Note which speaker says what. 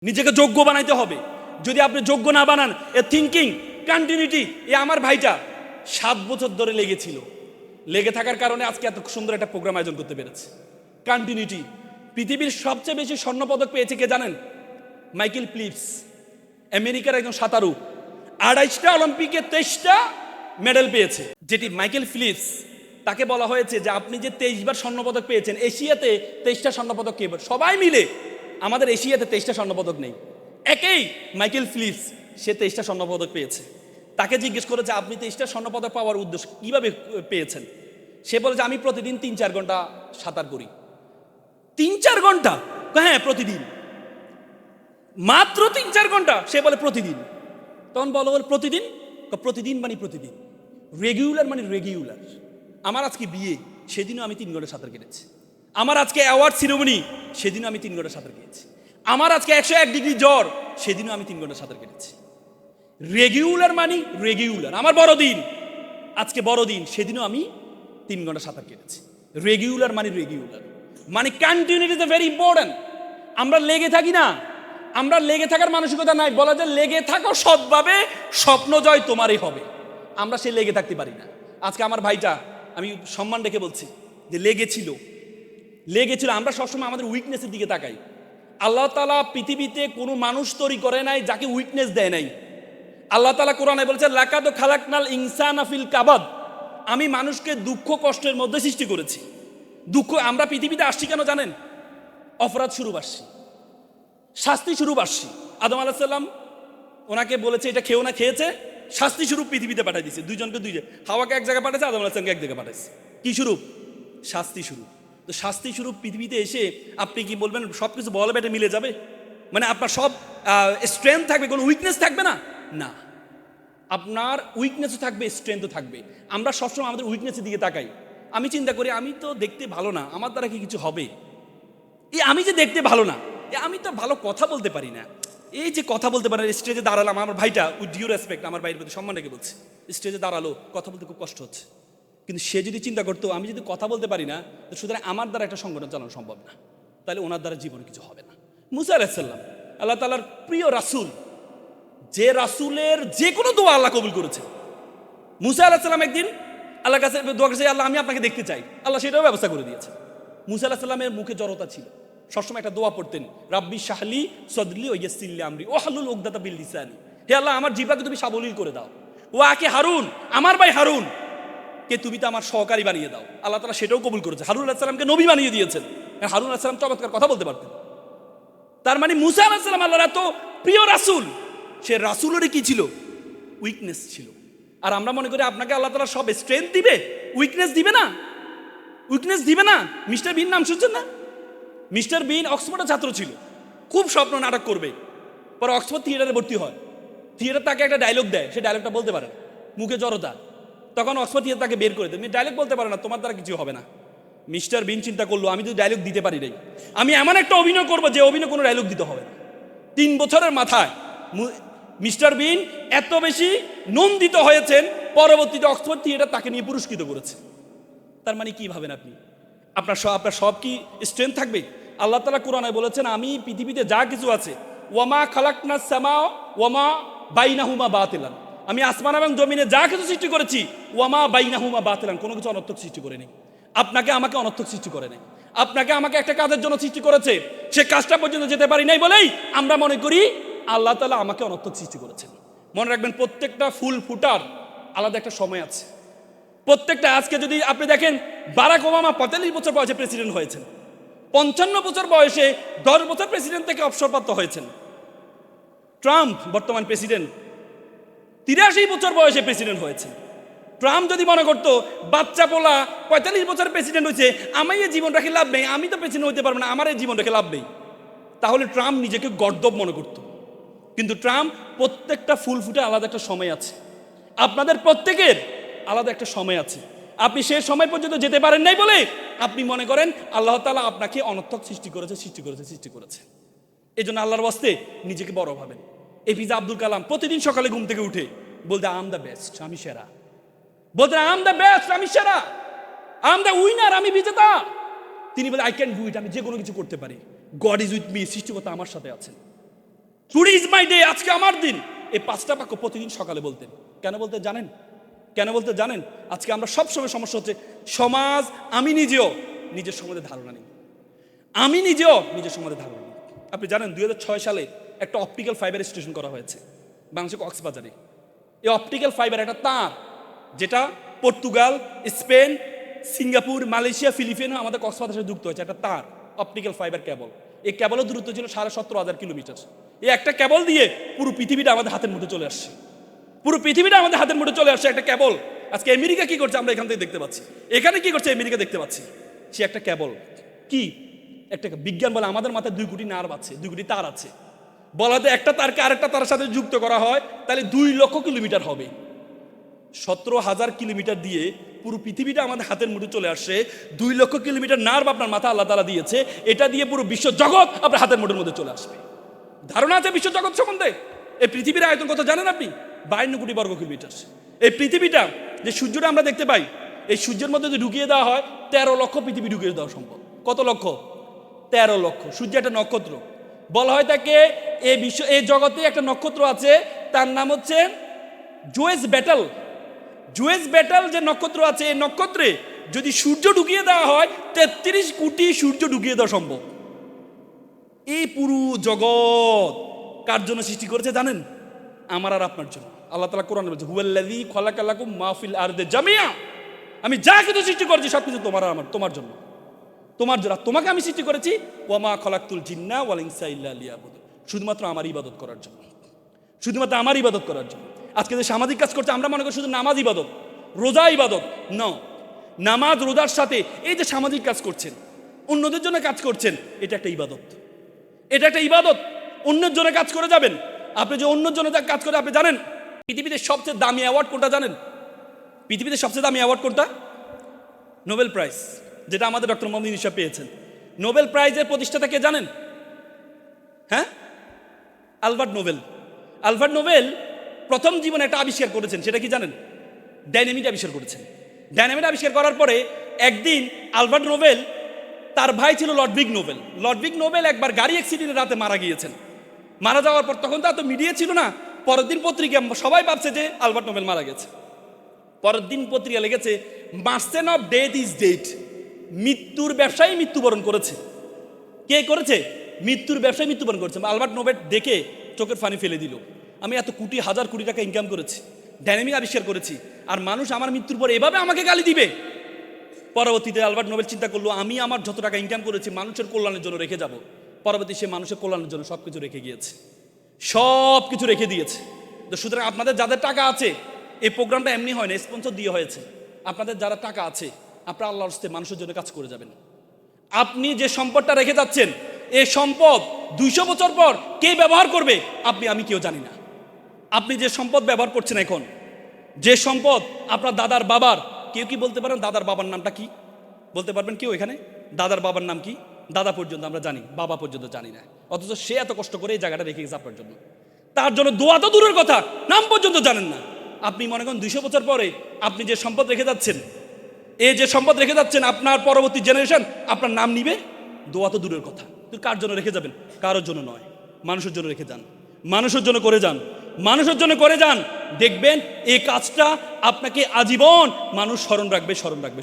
Speaker 1: নিজেকে যোগ্য বানাইতে হবে। যদি আপনি যোগ্য না বানান, এ থিঙ্কিং কন্টিনিউটি, এ আমার ভাইটা 7 বছর ধরে লেগেছিল, লেগে থাকার কারণে আজকে এত সুন্দর একটা প্রোগ্রাম আয়োজন করতে পেরেছে। কন্টিনিউটি। পৃথিবীর সবচেয়ে বেশি স্বর্ণপদক পেয়েছে কে জানেন? মাইকেল ফেলিপস, আমেরিকার একজন সাঁতারু। 28টা অলিম্পিকে 23টা মেডেল পেয়েছে। যেটি মাইকেল ফেলিপস, তাকে বলা হয়েছে যে আপনি যে 23 বার স্বর্ণপদক পেয়েছেন, এশিয়াতে 23টা স্বর্ণপদক কে? সবাই মিলে আমাদের এশিয়াতে 23টা স্বর্ণপদক নেই। একই মাইকেল ফেলিপস, সে 23টা স্বর্ণপদক পেয়েছে। তাকে জিজ্ঞেস করেছে আপনি 23টা স্বর্ণপদক পাওয়ার উদ্দেশ্য কিভাবে পেয়েছেন? সে বলেছে আমি প্রতিদিন 3-4 ঘন্টা সাঁতার করি। 3-4 ঘন্টা? হ্যাঁ প্রতিদিন। মাত্র 3-4 ঘন্টা? সে বলে প্রতিদিন। তখন বলো প্রতিদিন? প্রতিদিন মানে প্রতিদিন। রেগুলার মানে রেগুলার। আমার আজকে বিয়ে, সেদিনও আমি 3 ঘন্টা সাঁতার কেটেছি। আমার আজকে অ্যাওয়ার্ড সিরিমনি, সেদিনও আমি 3 ঘন্টা সাঁতার কেটেছি। আমার আজকে 101 ডিগ্রি জ্বর, সেদিনও আমি 3 ঘন্টা সাঁতার কেটেছি। রেগুলার মানে রেগুলার। আমার বড়দিন, আজকে বড়দিন, সেদিনও আমি 3 ঘন্টা সাঁতার কেটেছি। রেগুলার মানে রেগুলার, মানে কন্টিনিউটি ইজ ভেরি ইম্পর্টেন্ট। আমরা লেগে থাকি না, আমরা লেগে থাকার মানসিকতা নাই। বলা যায় লেগে থাকো সৎভাবে, স্বপ্ন জয় তোমারই হবে। আমরা সে লেগে থাকতে পারি না। আজকে আমার ভাইটা, আমি সম্মান রেখে বলছি যে লেগেছিল। আমরা সবসময় আমাদের উইকনেসের দিকে তাকাই। আল্লাহ তাআলা পৃথিবীতে কোনো মানুষ তৈরি করে নাই যাকে উইকনেস দেয় নাই। আল্লাহ তাআলা কোরআনে বলেছে লাকাদ খালাকনাল ইনসানা ফিল কাবাদ, আমি মানুষকে দুঃখ কষ্টের মধ্যে সৃষ্টি করেছি। দুঃখ, আমরা পৃথিবীতে আসছি কেন জানেন? অপরাধ শুরু আসছি, শাস্তি শুরু আসছি। আদম আলাইহিস সালাম, ওনাকে বলেছে এটা খেও না, খেয়েছে, শাস্তি স্বরূপ পৃথিবীতে পাঠিয়ে দিয়েছে। দুইজনকে হাওয়াকে এক জায়গায় পাঠাইছে, আদম আলাইহিস সালামকে এক জায়গায় পাঠাইছে। কি স্বরূপ? শাস্তি স্বরূপ। তো শাস্তি স্বরূপ পৃথিবীতে এসে আপনি কি বলবেন সব কিছু বল বেটে মিলে যাবে? মানে আপনার সব স্ট্রেংথ থাকবে, কোনো উইকনেস থাকবে না? না, আপনার উইকনেসও থাকবে, স্ট্রেংথও থাকবে। আমরা সবসময় আমাদের উইকনেসের দিকে তাকাই। আমি চিন্তা করি আমি তো দেখতে ভালো না, আমার দ্বারা কি কিছু হবে? আমি যে দেখতে ভালো না, আমি তো ভালো কথা বলতে পারি না, এই যে কথা বলতে পারে, স্টেজে দাঁড়ালাম, আমার ভাইটা উইথ ডিউ রেসপেক্ট, আমার ভাইয়ের প্রতি সম্মান রেখে বলছে, স্টেজে দাঁড়ালো, কথা বলতে খুব কষ্ট হচ্ছে। কিন্তু সে যদি চিন্তা করতো আমি যদি কথা বলতে পারি না, তো সুতরাং আমার দ্বারা একটা সংগঠন চালানো সম্ভব না, তাহলে ওনার দ্বারা জীবনে কিছু হবে না। মুসা আলাইহিস সালাম, আল্লাহ তাআলার প্রিয় রাসূল, যে রাসূলের যে কোনো দোয়া আল্লাহ কবুল করেছে। মুসা আলাইহিস সালাম একদিন আল্লাহর কাছে দোয়া করেছে, আল্লাহ আমি আপনাকে দেখতে চাই। আল্লাহ সেটাও ব্যবস্থা করে দিয়েছে। মুসা আলাইহিস সালামের মুখে জড়তা ছিল, সবসময় একটা দোয়া পড়তেন, রাব্বি শাহলি সদলি ও ইয়াসসিরলি আমরি ও হালুল উকদাতা বিল লিসানি, হে আল্লাহ আমার জিহ্বাকে তুমি সাবলীল করে দাও। ও আকে হারুন, আমার ভাই হারুন কে তুমি তো আমার সহকারী বানিয়ে দাও। আল্লাহ তাআলা সেটাও কবুল করেছে, হারুন আলাইহিস সালামকে নবী বানিয়ে দিয়েছেন। হারুন আলাইহিস সালাম চমৎকার কথা বলতে পারতেন। তার মানে মুসা আলাইহিস সালাম আল্লাহর এত প্রিয় রাসূল, সে রাসূলেরই কি ছিল? উইকনেস ছিল। আর আমরা মনে করি আপনাকে আল্লাহ তাআলা সব স্ট্রেংথ দিবে, উইকনেস দিবে না। উইকনেস দিবে না। মিস্টার বিন নাম শুনছেন না? মিস্টার বিন অক্সফোর্ডের ছাত্র ছিল, খুব স্বপ্ন নাটক করবে, পরে অক্সফোর্ড থিয়েটারে ভর্তি হয়। থিয়েটার তাকে একটা ডায়লগ দেয়, সে ডায়লগটা বলতে পারে, মুখে জড়তা। তখন অক্সফোর্ড থিয়েটার তাকে বের করে দেয়, ডায়লগ বলতে পারে না, তোমার দ্বারা কিছু হবে না। মিস্টার বিন চিন্তা করলো আমি যদি ডায়লগ দিতে পারি নাই, আমি এমন একটা অভিনয় করবো যে অভিনয় কোনো ডায়লগ দিতে হবে না। 3 বছরের মাথায় মিস্টার বিন এত বেশি নন্দিত হয়েছেন, পরবর্তীতে অক্সফোর্ড থিয়েটার তাকে নিয়ে পুরস্কৃত করেছে। তার মানে কি ভাবেন আপনি? আপনার সব কি স্ট্রেংথ থাকবে? আল্লাহ তাআলা কোরআনে বলেছেন আমি পৃথিবীতে যা কিছু আছে, ওয়ামা খালাকনাস সামা ওয়ামা বাইনাহুমা বাতিলান, আমি আসমান এবং জমিনে যা কিছু সৃষ্টি করেছি, ওয়ামা বাইনাহুমা বাতিলান, কোনো কিছু অনর্থক সৃষ্টি করে নেই। আপনাকে আমাকে অনর্থক সৃষ্টি করে নেই। আপনাকে আমাকে একটা কাজের জন্য সৃষ্টি করেছে, সে কাজটা পর্যন্ত যেতে পারি নাই বলেই আমরা মনে করি আল্লাহ তাআলা আমাকে অনর্থক সৃষ্টি করেছেন। মনে রাখবেন প্রত্যেকটা ফুল ফুটার আলাদা একটা সময় আছে। প্রত্যেকটা, আজকে যদি আপনি দেখেন বারাক ওবামা 45 বছর বয়সে প্রেসিডেন্ট হয়েছেন, 55 বছর বয়সে 10 বছর প্রেসিডেন্ট থেকে অবসরপ্রাপ্ত হয়েছেন। ট্রাম্প বর্তমান প্রেসিডেন্ট 83 বছর বয়সে প্রেসিডেন্ট হয়েছেন। ট্রাম্প যদি মনে করতো বাচ্চা পোলা 45 বছর প্রেসিডেন্ট হয়েছে, আমি এই জীবন রেখে লাভ নেই, আমি তো প্রেসিডেন্ট হতে পারবো না, আমার এই জীবন রেখে লাভ নেই, তাহলে ট্রাম্প নিজেকে গর্দভ মনে করত। কিন্তু ট্রাম্প প্রত্যেকটা ফুল ফুটে আলাদা একটা সময় আছে। আপনাদের প্রত্যেকের আলাদা একটা সময় আছে। আপনি সেই সময় পর্যন্ত যেতে পারেন নাই বলে আপনি মনে করেন আল্লাহ তাআলা আপনাকে অনর্থক সৃষ্টি করেছে। এই জন্য আল্লাহর ওয়াস্তে নিজেকে বড় ভাবেন। এপিজে আব্দুল কালাম প্রতিদিন সকালে ঘুম থেকে উঠে বলতে আই এম দ্য বেস্ট, আমি সেরা। বলতে আই এম দ্য বেস্ট, আমি সেরা, আই এম দ্য উইনার, আমি বিজেতা। তিনি বলে আই ক্যান ডু ইট, আমি যে কোনো কিছু করতে পারি। গড ইজ উইথ মি, সৃষ্টিকর্তা আমার সাথে আছেন। টুডে ইজ মাই ডে, আজকে আমার দিন। এই 5টা বাক্য প্রতিদিন সকালে বলতেন। কেন বলতে জানেন? কেন বলতে জানেন? আজকে আমরা সবসময় সমস্যা হচ্ছে সমাজ, আমি নিজেও নিজের সম্বন্ধে ধারণা নেই। আমি নিজেও নিজের সম্বন্ধে ধারণা নেই। আপনি জানেন 2006 সালে একটা অপটিক্যাল ফাইবার স্টেশন করা হয়েছে বাংলাদেশের কক্সবাজারে। এই অপটিক্যাল ফাইবার একটা তার, যেটা Portugal, Spain, Singapore, Malaysia, Filipino আমাদের কক্সবাজারের সাথে যুক্ত হয়েছে। একটা তার, অপটিক্যাল ফাইবার কেবল। এই কেবলের দূরত্ব ছিল 17,500 কিলোমিটার। এই একটা কেবল দিয়ে পুরো পৃথিবীটা আমাদের হাতের মুঠে চলে আসছে। পুরো পৃথিবীটা আমাদের হাতের মুঠে চলে আসছে একটা কেবল। আজকে আমেরিকা কি করছে আমরা এখান থেকে দেখতে পাচ্ছি, এখানে কি করছে আমেরিকা দেখতে পাচ্ছি। সে একটা কেবল কি, একটা বিজ্ঞান বলে আমাদের মাথায় 2 কোটি নার্ভ আছে, 2 কোটি তার আছে। বলা যায় একটা তারকে আরেকটা তারের সাথে যুক্ত করা হয় তাহলে 2 লক্ষ কিলোমিটার হবে। 17,000 কিলোমিটার দিয়ে পুরো পৃথিবীটা আমাদের হাতের মুঠে চলে আসছে। 2 লক্ষ কিলোমিটার নার্ভ আপনার মাথা আল্লাহ তাআলা দিয়েছে, এটা দিয়ে পুরো বিশ্ব জগৎ আপনার হাতের মুঠের মধ্যে চলে আসবে। ধারণা আছে বিশ্ব জগৎ সম্বন্ধে? এই পৃথিবীর আয়তন কত জানেন আপনি? 52 কোটি বর্গ কিলোমিটার। এই পৃথিবীটা, যে সূর্যটা আমরা দেখতে পাই, এই সূর্যের মধ্যে যদি ঢুকিয়ে দেওয়া হয় 13 লক্ষ পৃথিবী ঢুকিয়ে দেওয়া সম্ভব। কত লক্ষ? 13 লক্ষ। সূর্য একটা নক্ষত্র। বলা হয় তাকে এই জগতে একটা নক্ষত্র আছে, তার নাম হচ্ছে জোয়েস ব্যাটল। জোয়েস ব্যাটল যে নক্ষত্র আছে, এই নক্ষত্রে যদি সূর্য ঢুকিয়ে দেওয়া হয় 33 কোটি সূর্য ঢুকিয়ে দেওয়া সম্ভব। এই পুরো জগৎ কার জন্য সৃষ্টি করেছে জানেন? আমার আর আপনার জন্য। আল্লাহ তাআলা কোরআনে বলছে, হুয়াল্লাযী খালাকা লাকুম মা ফিল আরদি জামিআ। আমি যা কিছু সৃষ্টি করেছি সবকিছু তোমার আর আমার, তোমার জন্য, তোমার জন্য। তোমাকে আমি সৃষ্টি করেছি ওয়া মা খালাকতুল জিন্না ওয়াল ইনসা ইল্লা লিয়াবুদুন, শুধুমাত্র আমার ইবাদত করার জন্য, শুধুমাত্র আমার ইবাদত করার জন্য। আজকে যে সামাজিক কাজ করছে আমরা মনে করি শুধু নামাজ ইবাদত, রোজা ইবাদত। ন, নামাজ রোজার সাথে এই যে সামাজিক কাজ করছেন, অন্যদের জন্য কাজ করছেন, এটা একটা ইবাদত। এটা একটা ইবাদত। অন্যের জন্য কাজ করে যাবেন। আপনি যে অন্যের জন্য কাজ করে, আপনি জানেন পৃথিবীতে সবচেয়ে দামি অ্যাওয়ার্ড কোনটা জানেন? পৃথিবীতে সবচেয়ে দামি অ্যাওয়ার্ড কোনটা? নোবেল প্রাইজ, যেটা আমাদের ডক্টর মোহাম্মদ ইউনূস সাহেব পেয়েছেন। নোবেল প্রাইজের প্রতিষ্ঠাতা কে জানেন? হ্যাঁ, আলবার্ট নোবেল। আলবার্ট নোবেল প্রথম জীবনে একটা আবিষ্কার করেছেন, সেটা কি জানেন? ডাইনামিট আবিষ্কার করেছেন। ডাইনামিট আবিষ্কার করার পরে একদিন আলবার্ট নোবেল, তার ভাই ছিল লডভিগ নোবেল। লডভিগ নোবেল একবার গাড়ি অ্যাক্সিডেন্টে রাতে মারা গিয়েছেন। মারা যাওয়ার পর তখন তো মিডিয়া ছিল না, পরের দিন পত্রিকা সবাই ভাবছে যে আলবার্ট নোবেল মারা গেছে। পরের দিন পত্রিকা লিখেছে মার্সেন অফ ডেথ ইজ ডেড, মৃত্যুর ব্যবসায়ী মৃত্যুবরণ করেছে। কে করেছে? মৃত্যুর ব্যবসায়ী মৃত্যুবরণ করেছে। আলবার্ট নোবেল দেখে চোখের পানি ফেলে দিল, আমি এত কোটি হাজার কোটি টাকা ইনকাম করেছি, ডাইনামিক আবিষ্কার করেছি, আর মানুষ আমার মৃত্যুর পর এভাবে আমাকে গালি দিবে। পরবর্তীতে আলবার্ট নোবেল চিন্তা করলো, আমি আমার যত টাকা ইনকাম করেছি মানুষের কল্যাণের জন্য রেখে যাব। পরবর্তী সে মানুষের কল্যাণের জন্য সব কিছু রেখে গিয়েছে, সব কিছু রেখে দিয়েছে। তো সুতরাং আপনাদের যাদের টাকা আছে, এই প্রোগ্রামটা এমনি হয় না, স্পন্সর দিয়ে হয়েছে। আপনাদের যারা টাকা আছে, আপনারা আল্লাহর রাস্তায় মানুষের জন্য কাজ করে যাবেন। আপনি যে সম্পদটা রেখে যাচ্ছেন, এই সম্পদ 200 বছর পর কে ব্যবহার করবে আপনি আমি কেউ জানি না। আপনি যে সম্পদ ব্যবহার করছেন এখন, যে সম্পদ আপনার দাদার বাবার, কেউ কি বলতে পারেন দাদার বাবার নামটা কি? বলতে পারবেন কেউ এখানে? দাদার বাবার নাম কি? দাদা পর্যন্ত আমরা জানি, বাবা পর্যন্ত জানি না। অথচ সে এত কষ্ট করে এই জায়গাটা রেখে গেছে আপনার জন্য। তার জন্য দোয়া তো দূরের কথা, নাম পর্যন্ত জানেন না। আপনি মনে করেন 200 বছর পরে আপনি যে সম্পদ রেখে যাচ্ছেন, এই যে সম্পদ রেখে যাচ্ছেন, আপনার পরবর্তী জেনারেশন আপনার নাম নিবে? দোয়া তো দূরের কথা। তুই কার জন্য রেখে যাবেন? কারোর জন্য নয়, মানুষের জন্য রেখে যান, মানুষের জন্য করে যান, মানুষের জন্য করে যান। দেখবেন এই কাজটা আপনাকে আজীবন মানুষ স্মরণ রাখবে, স্মরণ রাখবে।